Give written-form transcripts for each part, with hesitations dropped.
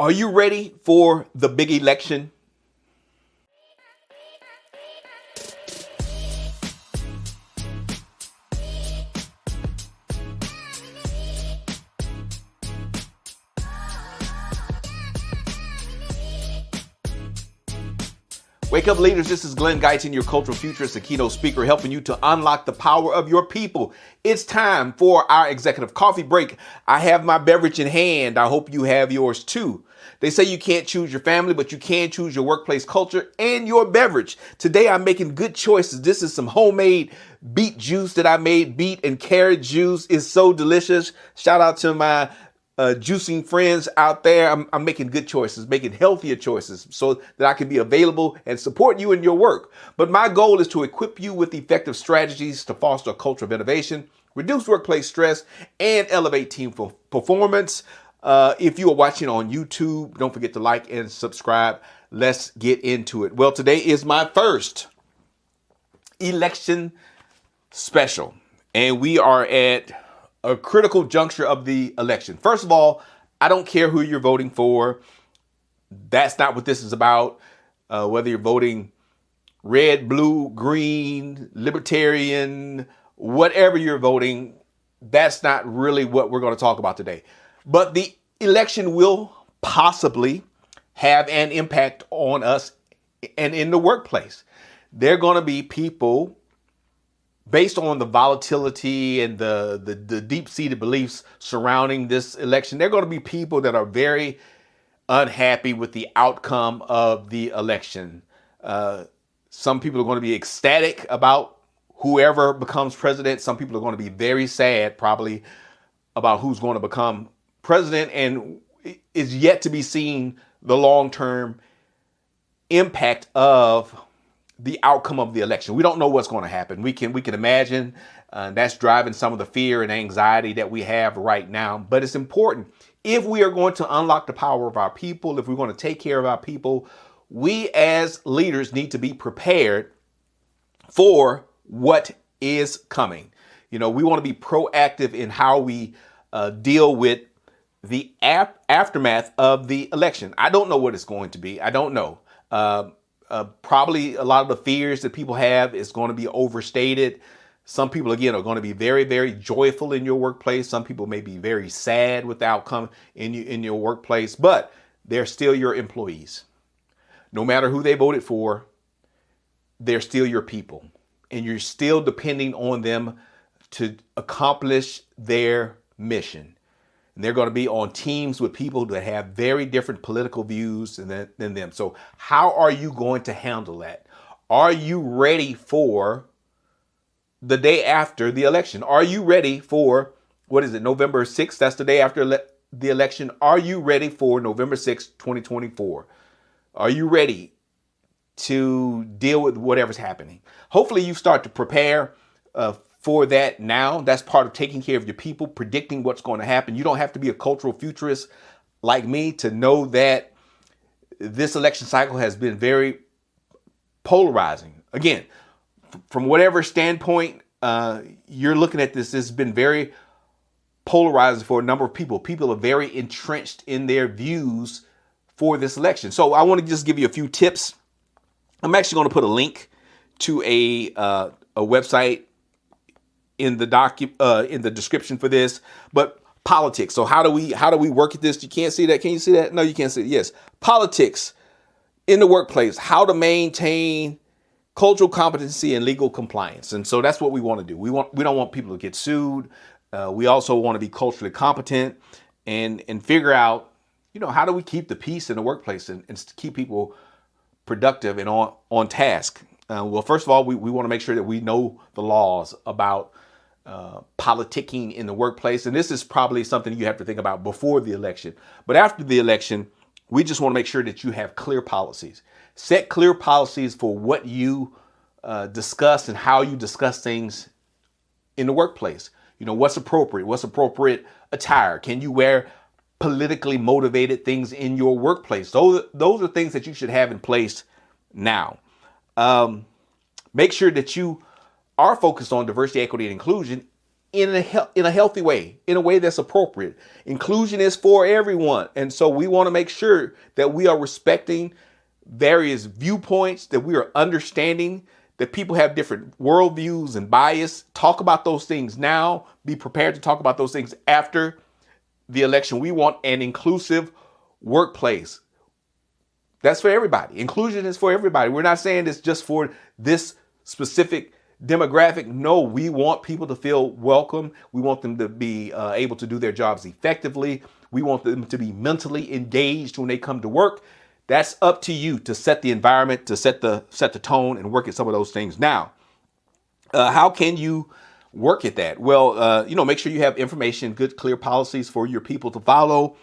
Are you ready for the big election? Wake up, leaders. This is Glenn Guyton, your cultural futurist and keynote speaker, helping you to unlock the power of your people. It's time for our executive coffee break. I have my beverage in hand. I hope you have yours too. They say you can't choose your family, but you can choose your workplace culture and your beverage. Today, I'm making good choices. This is some homemade beet juice that I made. Beet and carrot juice is so delicious. Shout out to my juicing friends out there. I'm making good choices, making healthier choices so that I can be available and support you in your work. But my goal is to equip you with effective strategies to foster a culture of innovation, reduce workplace stress, and elevate team performance. If you are watching on YouTube, don't forget to like and subscribe. Let's get into it. Well, today is my first election special, and we are at a critical juncture of the election. First of all, I don't care who you're voting for. That's not what this is about. Whether you're voting red, blue, green, libertarian, whatever you're voting, that's not really what we're going to talk about today. But the election will possibly have an impact on us and in the workplace. There are going to be people, based on the volatility and the deep-seated beliefs surrounding this election, there are going to be people that are very unhappy with the outcome of the election. Some people are going to be ecstatic about whoever becomes president. Some people are going to be very sad, probably, about who's going to become president, and is yet to be seen the long-term impact of the outcome of the election. We don't know what's going to happen. We can imagine that's driving some of the fear and anxiety that we have right now. But it's important, if we are going to unlock the power of our people, if we're going to take care of our people, we as leaders need to be prepared for what is coming. You know, we want to be proactive in how we deal with the aftermath of the election. I don't know what it's going to be. I don't know. Probably a lot of the fears that people have is going to be overstated. Some people, again, are going to be very, very joyful in your workplace. Some people may be very sad with the outcome in your workplace, but they're still your employees. No matter who they voted for, they're still your people, and you're still depending on them to accomplish their mission. And they're going to be on teams with people that have very different political views than them. So how are you going to handle that? Are you ready for the day after the election? Are you ready for, November 6th? That's the day after the election. Are you ready for November 6th, 2024? Are you ready to deal with whatever's happening? Hopefully you start to prepare for that now. That's part of taking care of your people, predicting what's going to happen. You don't have to be a cultural futurist like me to know that this election cycle has been very polarizing. Again, from whatever standpoint you're looking at this, it's been very polarizing for a number of people. People are very entrenched in their views for this election. So I want to just give you a few tips. I'm actually going to put a link to a website in the description for this. But politics. So how do we work at this? You can't see that. Can you see that? No, you can't see it. Yes. Politics in the workplace. How to maintain cultural competency and legal compliance. And so that's what we want to do. We don't want people to get sued. We also want to be culturally competent and figure out, how do we keep the peace in the workplace and keep people productive and on task. Well, first of all, we want to make sure that we know the laws about politicking in the workplace. And this is probably something you have to think about before the election. But after the election, we just want to make sure that you have clear policies. Set clear policies for what you discuss and how you discuss things in the workplace. What's appropriate attire. Can you wear politically motivated things in your workplace? Those are things that you should have in place now. Make sure that you are focused on diversity, equity, and inclusion in a healthy way, in a way that's appropriate. Inclusion is for everyone. And so we want to make sure that we are respecting various viewpoints, that we are understanding that people have different worldviews and bias. Talk about those things now. Be prepared to talk about those things after the election. We want an inclusive workplace. That's for everybody. Inclusion is for everybody. We're not saying it's just for this specific demographic. No, we want people to feel welcome. We want them to be able to do their jobs effectively. We want them to be mentally engaged when they come to work. That's up to you to set the environment, to set the tone and work at some of those things. Now, how can you work at that? Well, make sure you have information, good, clear policies for your people to follow.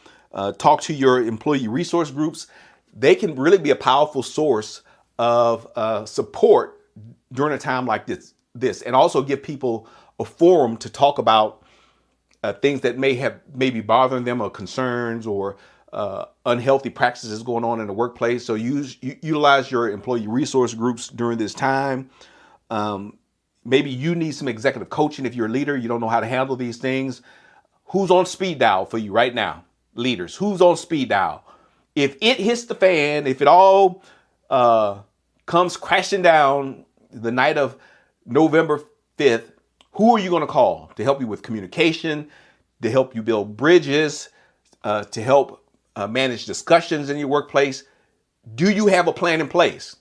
Talk to your employee resource groups. They can really be a powerful source of support during a time like this, and also give people a forum to talk about things that may be bothering them, or concerns, or unhealthy practices going on in the workplace. So utilize your employee resource groups during this time. Maybe you need some executive coaching. If you're a leader, you don't know how to handle these things. Who's on speed dial for you right now? Leaders, who's on speed dial? If it hits the fan, if it all comes crashing down the night of November 5th, who are you going to call to help you with communication, to help you build bridges, to help manage discussions in your workplace? Do you have a plan in place?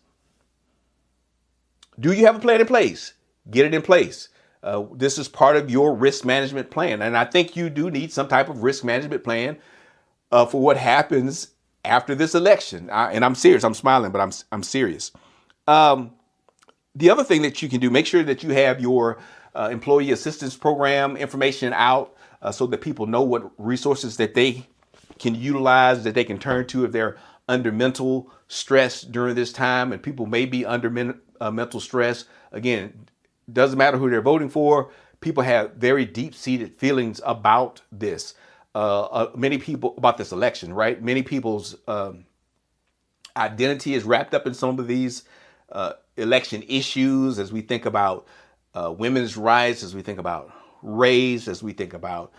Do you have a plan in place? Get it in place. This is part of your risk management plan. And I think you do need some type of risk management plan for what happens after this election. And I'm serious. I'm smiling, but I'm serious. The other thing that you can do, make sure that you have your employee assistance program information out so that people know what resources that they can utilize, that they can turn to if they're under mental stress during this time. And people may be under mental stress. Again, doesn't matter who they're voting for. People have very deep-seated feelings about this. Many people about this election, right? Many people's identity is wrapped up in some of these election issues, as we think about women's rights, as we think about race, as we think about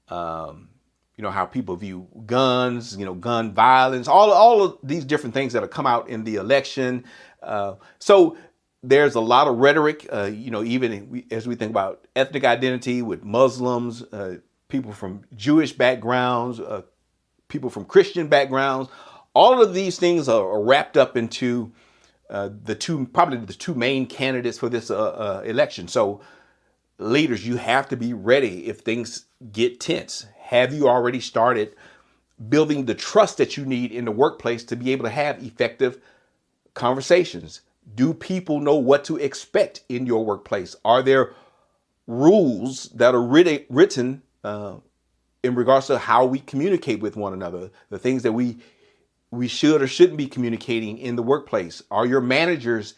how people view guns, gun violence, all of these different things that have come out in the election. So there's a lot of rhetoric, even as we think about ethnic identity with Muslims, people from Jewish backgrounds, people from Christian backgrounds. All of these things are wrapped up into probably the two main candidates for this election. So leaders, you have to be ready if things get tense. Have you already started building the trust that you need in the workplace to be able to have effective conversations? Do people know what to expect in your workplace? Are there rules that are written in regards to how we communicate with one another, the things that we should or shouldn't be communicating in the workplace? Are your managers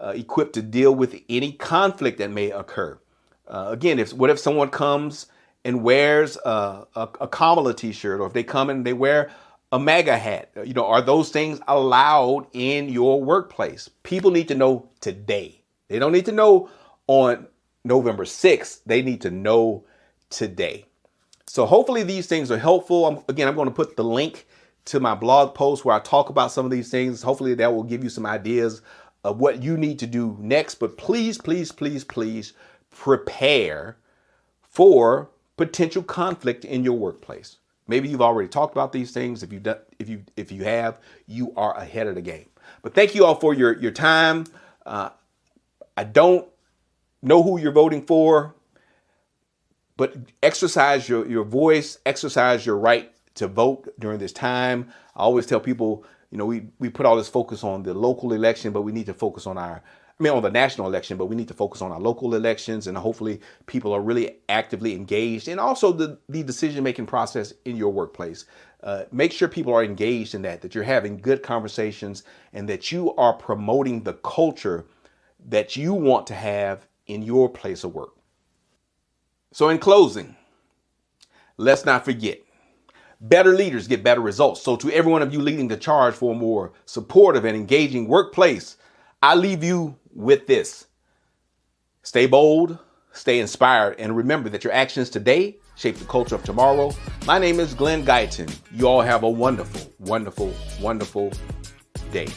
equipped to deal with any conflict that may occur? Again, what if someone comes and wears a Kamala t-shirt, or if they come and they wear a MAGA hat? Are those things allowed in your workplace? People need to know today. They don't need to know on November 6th. They need to know today. So hopefully these things are helpful. I'm going to put the link to my blog post where I talk about some of these things. Hopefully that will give you some ideas of what you need to do next. But please, please, please, please prepare for potential conflict in your workplace. Maybe you've already talked about these things. If you have, you are ahead of the game. But thank you all for your time. I don't know who you're voting for, but exercise your voice, exercise your right to vote during this time. I always tell people, we put all this focus on the local election, but we need to focus on on the national election, but we need to focus on our local elections, and hopefully people are really actively engaged, and also the decision-making process in your workplace. Make sure people are engaged in that you're having good conversations, and that you are promoting the culture that you want to have in your place of work. So in closing, let's not forget, better leaders get better results. So to every one of you leading the charge for a more supportive and engaging workplace, I leave you with this: stay bold, stay inspired, and remember that your actions today shape the culture of tomorrow. My name is Glenn Guyton. You all have a wonderful, wonderful, wonderful day.